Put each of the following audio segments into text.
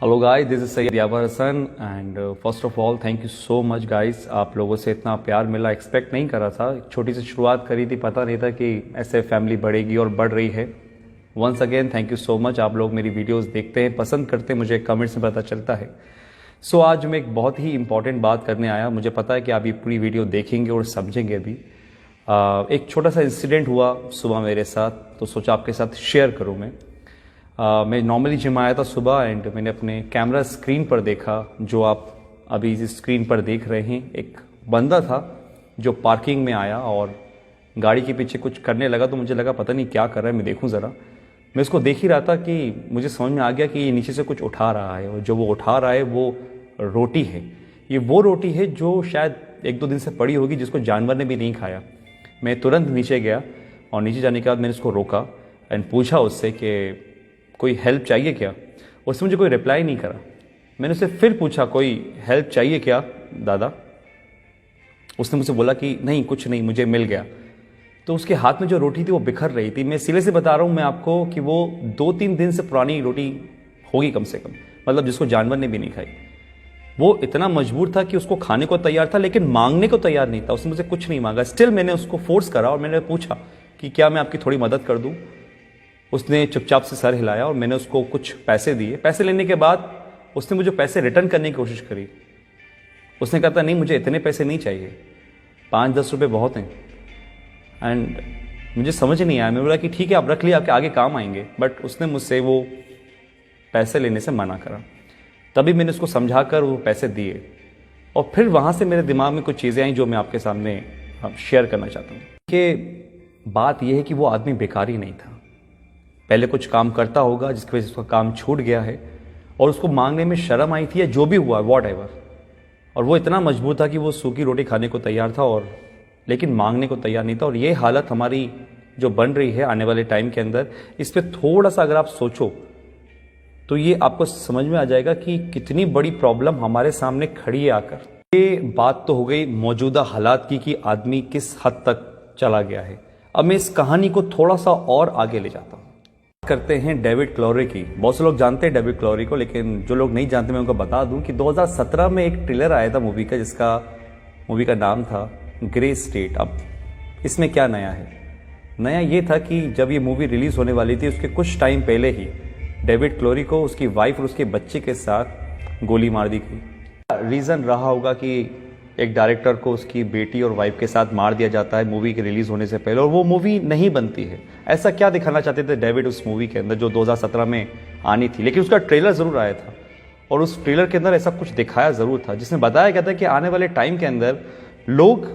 Hello guys, this is Syed Yawar Hasan and first of all thank you so much guys. आप लोगों से इतना प्यार मिला, एक्सपेक्ट नहीं कर रहा था। एक छोटी सी शुरुआत करी थी, पता नहीं था कि ऐसे फैमिली बढ़ेगी और बढ़ रही है। Once again thank you so much. आप लोग मेरी वीडियोस देखते हैं, पसंद करते हैं, मुझे कमेंट्स में पता चलता है। सो आज मैं एक बहुत ही इंपॉर्टेंट बात करने आया। मुझे पता है कि आप ये पूरी वीडियो देखेंगे और समझेंगे भी। एक छोटा सा इंसिडेंट हुआ सुबह मेरे साथ, तो सोचा आपके साथ शेयर करूँ मैं नॉर्मली जिम आया था सुबह एंड मैंने अपने कैमरा स्क्रीन पर देखा, जो आप अभी इस स्क्रीन पर देख रहे हैं। एक बंदा था जो पार्किंग में आया और गाड़ी के पीछे कुछ करने लगा, तो मुझे लगा पता नहीं क्या कर रहा है, मैं देखूं ज़रा। मैं उसको देख ही रहा था कि मुझे समझ में आ गया कि ये नीचे से कुछ उठा रहा है, और जो वो उठा रहा है वो रोटी है। ये वो रोटी है जो शायद 1-2 दिन से पड़ी होगी, जिसको जानवर ने भी नहीं खाया। मैं तुरंत नीचे गया और नीचे जाने के बाद मैंने उसको रोका एंड पूछा उससे कि कोई हेल्प चाहिए क्या। उसने मुझे कोई रिप्लाई नहीं करा। मैंने उससे फिर पूछा कोई हेल्प चाहिए क्या दादा। उसने मुझसे बोला कि नहीं कुछ नहीं, मुझे मिल गया। तो उसके हाथ में जो रोटी थी वो बिखर रही थी। मैं सिले से बता रहा हूँ मैं आपको कि वो 2-3 दिन से पुरानी रोटी होगी कम से कम, मतलब जिसको जानवर ने भी नहीं खाई। वो इतना मजबूर था कि उसको खाने को तैयार था, लेकिन मांगने को तैयार नहीं था। उसने मुझसे कुछ नहीं मांगा। स्टिल मैंने उसको फोर्स करा और मैंने पूछा कि क्या मैं आपकी थोड़ी मदद कर दूं। उसने चुपचाप से सर हिलाया और मैंने उसको कुछ पैसे दिए। पैसे लेने के बाद उसने मुझे पैसे रिटर्न करने की कोशिश करी। उसने कहा था नहीं मुझे इतने पैसे नहीं चाहिए, 5-10 रुपये बहुत हैं। एंड मुझे समझ नहीं आया। मैं बोला कि ठीक है आप रख लिया, आपके आगे काम आएंगे। बट उसने मुझसे वो पैसे लेने से मना करा। तभी मैंने उसको समझा कर वो पैसे दिए और फिर वहाँ से मेरे दिमाग में कुछ चीज़ें आई जो मैं आपके सामने शेयर करना चाहता हूँ। कि बात यह है कि वो आदमी बेकारी नहीं था, पहले कुछ काम करता होगा जिसकी वजह से उसका काम छूट गया है और उसको मांगने में शर्म आई थी या जो भी हुआ वॉट एवर। और वो इतना मजबूर था कि वो सूखी रोटी खाने को तैयार था और लेकिन मांगने को तैयार नहीं था। और ये हालत हमारी जो बन रही है आने वाले टाइम के अंदर, इस पर थोड़ा सा अगर आप सोचो तो ये आपको समझ में आ जाएगा कि कितनी बड़ी प्रॉब्लम हमारे सामने खड़ी है आकर। ये बात तो हो गई मौजूदा हालात की कि आदमी किस हद तक चला गया है। अब मैं इस कहानी को थोड़ा सा और आगे ले जाता हूँ। करते हैं डेविड क्लोरी की। बहुत से लोग जानते हैं डेविड क्लोरी को, लेकिन जो लोग नहीं जानते मैं उनको बता दूं कि 2017 में एक ट्रेलर आया था मूवी का, मूवी का नाम था ग्रे स्टेट। अब इसमें क्या नया है? नया ये था कि जब ये मूवी रिलीज होने वाली थी उसके कुछ टाइम पहले ही डेविड क्लोरी को उसकी वाइफ और उसके बच्चे के साथ गोली मार दी गई। रीज़न रहा होगा कि एक डायरेक्टर को उसकी बेटी और वाइफ के साथ मार दिया जाता है मूवी के रिलीज होने से पहले, और वो मूवी नहीं बनती है। ऐसा क्या दिखाना चाहते थे डेविड उस मूवी के अंदर जो 2017 में आनी थी, लेकिन उसका ट्रेलर ज़रूर आया था और उस ट्रेलर के अंदर ऐसा कुछ दिखाया ज़रूर था जिसमें बताया गया था कि आने वाले टाइम के अंदर लोग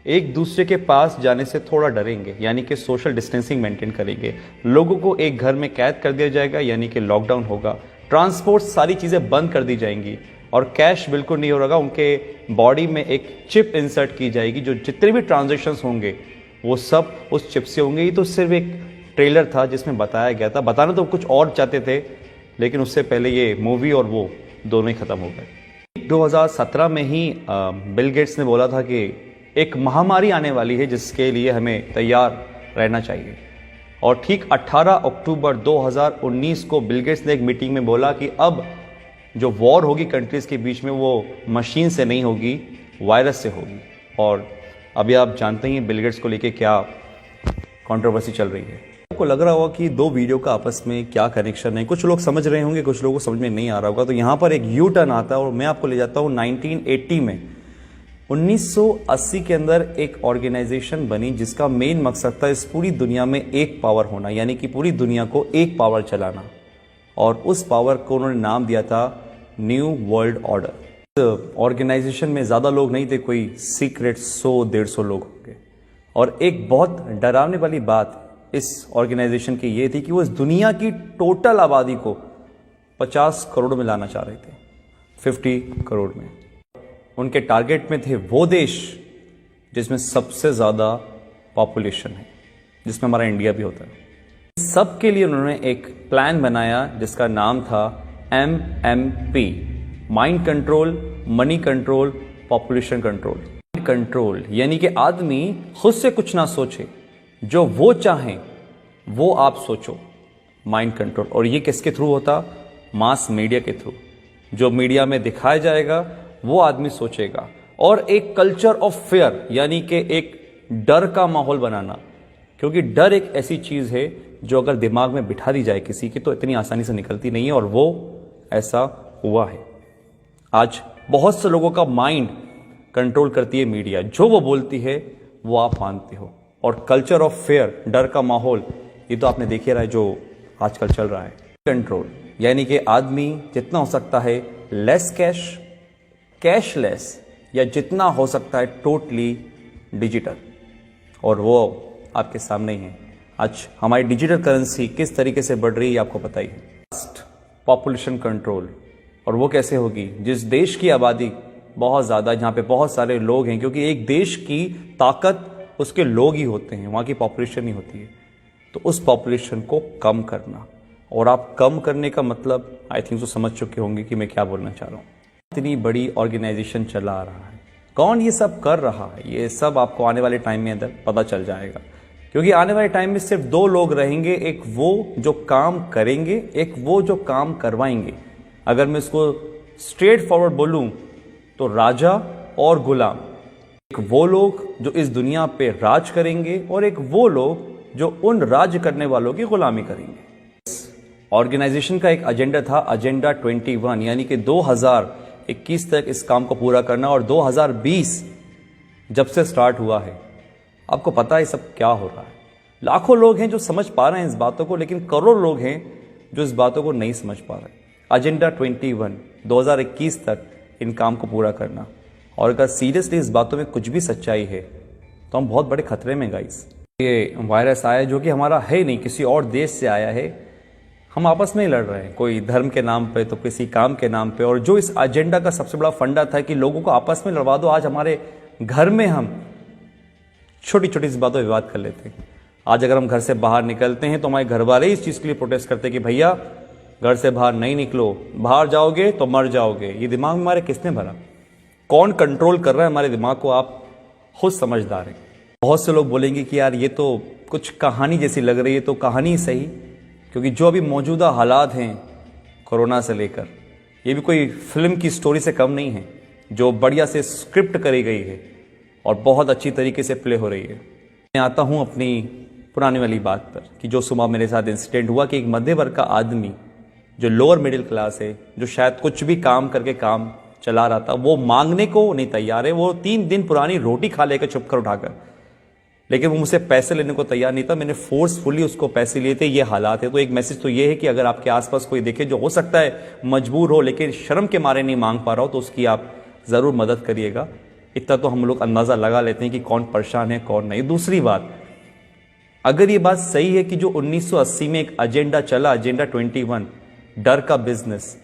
एक दूसरे के पास जाने से थोड़ा डरेंगे, यानी कि सोशल डिस्टेंसिंग मेंटेन करेंगे। लोगों को एक घर में कैद कर दिया जाएगा, यानी कि लॉकडाउन होगा। ट्रांसपोर्ट सारी चीज़ें बंद कर दी जाएंगी और कैश बिल्कुल नहीं होगा। उनके बॉडी में एक चिप इंसर्ट की जाएगी, जो जितने भी ट्रांजैक्शंस होंगे वो सब उस चिप से होंगे। ये तो सिर्फ एक ट्रेलर था जिसमें बताया गया था। बताना तो कुछ और चाहते थे, लेकिन उससे पहले ये मूवी और वो दोनों ही खत्म हो गए। 2017 में ही बिल गेट्स ने बोला था कि एक महामारी आने वाली है जिसके लिए हमें तैयार रहना चाहिए। और ठीक 18 अक्टूबर 2019 को बिल गेट्स ने एक मीटिंग में बोला कि अब जो वॉर होगी कंट्रीज के बीच में वो मशीन से नहीं होगी, वायरस से होगी। और अभी आप जानते हैं बिल गेट्स को लेके क्या कंट्रोवर्सी चल रही है। आपको लग रहा होगा कि दो वीडियो का आपस में क्या कनेक्शन है। कुछ लोग समझ रहे होंगे, कुछ लोगों को समझ में नहीं आ रहा होगा। तो यहाँ पर एक यू टर्न आता है और मैं आपको ले जाता हूँ 1980 में। 1980 के अंदर एक ऑर्गेनाइजेशन बनी जिसका मेन मकसद था इस पूरी दुनिया में एक पावर होना, यानी कि पूरी दुनिया को एक पावर चलाना। और उस पावर को उन्होंने नाम दिया था न्यू वर्ल्ड ऑर्डर। ऑर्गेनाइजेशन में ज़्यादा लोग नहीं थे, कोई सीक्रेट 100-150 लोग होंगे। और एक बहुत डरावने वाली बात इस ऑर्गेनाइजेशन की ये थी कि वो इस दुनिया की टोटल आबादी को 50 करोड़ में लाना चाह रहे थे, 50 करोड़ में। उनके टारगेट में थे वो देश जिसमें सबसे ज़्यादा पॉपुलेशन है, जिसमें हमारा इंडिया भी होता है। सबके लिए उन्होंने एक प्लान बनाया जिसका नाम था MMP, mind control, money control, population control. Control यानी कि आदमी खुद से कुछ ना सोचे, जो वो चाहें वो आप सोचो, माइंड कंट्रोल। और ये किसके थ्रू होता? मास मीडिया के थ्रू। जो मीडिया में दिखाया जाएगा वो आदमी सोचेगा, और एक कल्चर ऑफ फेयर यानी कि एक डर का माहौल बनाना, क्योंकि डर एक ऐसी चीज है जो अगर दिमाग में बिठा दी जाए किसी की तो इतनी आसानी से निकलती नहीं है, और वो ऐसा हुआ है। आज बहुत से लोगों का माइंड कंट्रोल करती है मीडिया, जो वो बोलती है वो आप मानते हो। और कल्चर ऑफ फेयर, डर का माहौल, ये तो आपने देखे रहा है जो आजकल चल रहा है। कंट्रोल यानी कि आदमी जितना हो सकता है लेस कैश, कैशलेस, या जितना हो सकता है टोटली डिजिटल, और वो आपके सामने ही है। आज हमारी डिजिटल करेंसी किस तरीके से बढ़ रही है आपको पता ही है। पॉपुलेशन कंट्रोल, और वो कैसे होगी? जिस देश की आबादी बहुत ज़्यादा, जहाँ पे बहुत सारे लोग हैं, क्योंकि एक देश की ताकत उसके लोग ही होते हैं, वहाँ की पॉपुलेशन ही होती है। तो उस पॉपुलेशन को कम करना, और आप कम करने का मतलब आई थिंक तो समझ चुके होंगे कि मैं क्या बोलना चाह रहा हूँ। इतनी बड़ी ऑर्गेनाइजेशन चला रहा है, कौन ये सब कर रहा है, ये सब आपको आने वाले टाइम में अंदर पता चल जाएगा। क्योंकि आने वाले टाइम में सिर्फ दो लोग रहेंगे, एक वो जो काम करेंगे, एक वो जो काम करवाएंगे। अगर मैं इसको स्ट्रेट फॉरवर्ड बोलूं तो राजा और गुलाम। एक वो लोग जो इस दुनिया पे राज करेंगे, और एक वो लोग जो उन राज करने वालों की गुलामी करेंगे। ऑर्गेनाइजेशन का एक एजेंडा था, एजेंडा 21, यानी कि 2021 तक इस काम को पूरा करना, और 2020 जब से स्टार्ट हुआ है, आपको पता है सब क्या हो रहा है। लाखों लोग हैं जो समझ पा रहे हैं इस बातों को, लेकिन करोड़ों लोग हैं जो इस बातों को नहीं समझ पा रहे। एजेंडा 21 2021 तक इन काम को पूरा करना, और अगर सीरियसली इस बातों में कुछ भी सच्चाई है तो हम बहुत बड़े खतरे में गाइस। ये वायरस आया जो कि हमारा है नहीं, किसी और देश से आया है। हम आपस में ही लड़ रहे हैं, कोई धर्म के नाम पे तो किसी काम के नाम पे। और जो इस एजेंडा का सबसे बड़ा फंडा था कि लोगों को आपस में लड़वा दो, आज हमारे घर में हम छोटी छोटी सी बातों पर विवाद कर लेते हैं। आज अगर हम घर से बाहर निकलते हैं तो हमारे घर वाले इस चीज के लिए प्रोटेस्ट करते हैं कि भैया घर से बाहर नहीं निकलो, बाहर जाओगे तो मर जाओगे। ये दिमाग में हमारे किसने भरा? कौन कंट्रोल कर रहा है हमारे दिमाग को? आप खुद समझदार हैं। बहुत से लोग बोलेंगे कि यार ये तो कुछ कहानी जैसी लग रही है, तो कहानी ही सही, क्योंकि जो अभी मौजूदा हालात हैं कोरोना से लेकर, ये भी कोई फिल्म की स्टोरी से कम नहीं है, जो बढ़िया से स्क्रिप्ट करी गई है और बहुत अच्छी तरीके से प्ले हो रही है। मैं आता हूं अपनी पुरानी वाली बात पर कि जो सुबह मेरे साथ इंसिडेंट हुआ कि एक मध्य वर्ग का आदमी जो लोअर मिडिल क्लास है, जो शायद कुछ भी काम करके काम चला रहा था, वो मांगने को नहीं तैयार है। वो 3 दिन पुरानी रोटी खा लेकर छुप कर उठाकर, लेकिन वो मुझसे पैसे लेने को तैयार नहीं था। मैंने फोर्सफुली उसको पैसे लिए थे। ये हालात है। तो एक मैसेज तो ये है कि अगर आपके आसपास कोई देखे जो हो सकता है मजबूर हो, लेकिन शर्म के मारे नहीं मांग पा रहा हो, तो उसकी आप जरूर मदद करिएगा। इतना तो हम लोग अंदाजा लगा लेते हैं कि कौन परेशान है कौन नहीं। दूसरी बात, अगर ये बात सही है कि जो 1980 में एक एजेंडा चला, एजेंडा 21, डर का बिजनेस,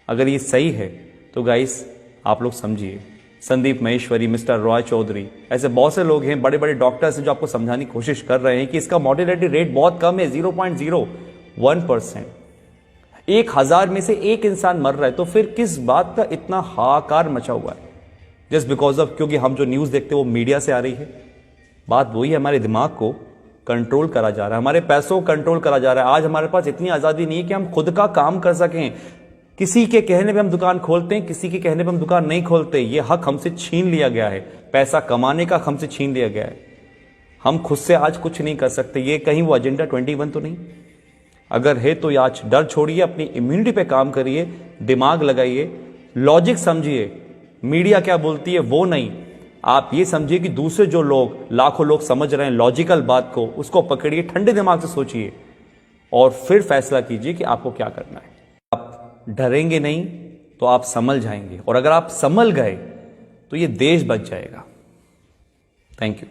अगर ये सही है तो गाइस आप लोग समझिए, संदीप महेश्वरी, मिस्टर रॉय चौधरी, ऐसे बहुत से लोग हैं, बड़े बड़े डॉक्टर्स हैं जो आपको समझाने की कोशिश कर रहे हैं कि इसका मॉर्टेलिटी रेट बहुत कम है, 0.01%। 1000 में से एक इंसान मर रहा है, तो फिर किस बात का इतना हाहाकार मचा हुआ है? जस्ट बिकॉज ऑफ, क्योंकि हम जो न्यूज देखते हैं वो मीडिया से आ रही है। बात वही है, हमारे दिमाग को कंट्रोल करा जा रहा है, हमारे पैसों को कंट्रोल करा जा रहा है। आज हमारे पास इतनी आजादी नहीं है कि हम खुद का काम कर सकें। किसी के कहने पे हम दुकान खोलते हैं, किसी के कहने पे हम दुकान नहीं खोलते। ये हक हमसे छीन लिया गया है, पैसा कमाने का हमसे छीन लिया गया है। हम खुद से आज कुछ नहीं कर सकते। ये कहीं वो एजेंडा 21 तो नहीं? अगर है तो आज डर छोड़िए, अपनी इम्यूनिटी पे काम करिए, दिमाग लगाइए, लॉजिक समझिए। मीडिया क्या बोलती है वो नहीं, आप ये समझिए कि दूसरे जो लोग, लाखों लोग समझ रहे हैं लॉजिकल बात को, उसको पकड़िए, ठंडे दिमाग से सोचिए और फिर फैसला कीजिए कि आपको क्या करना है। आप डरेंगे नहीं तो आप संभल जाएंगे, और अगर आप संभल गए तो ये देश बच जाएगा। Thank you.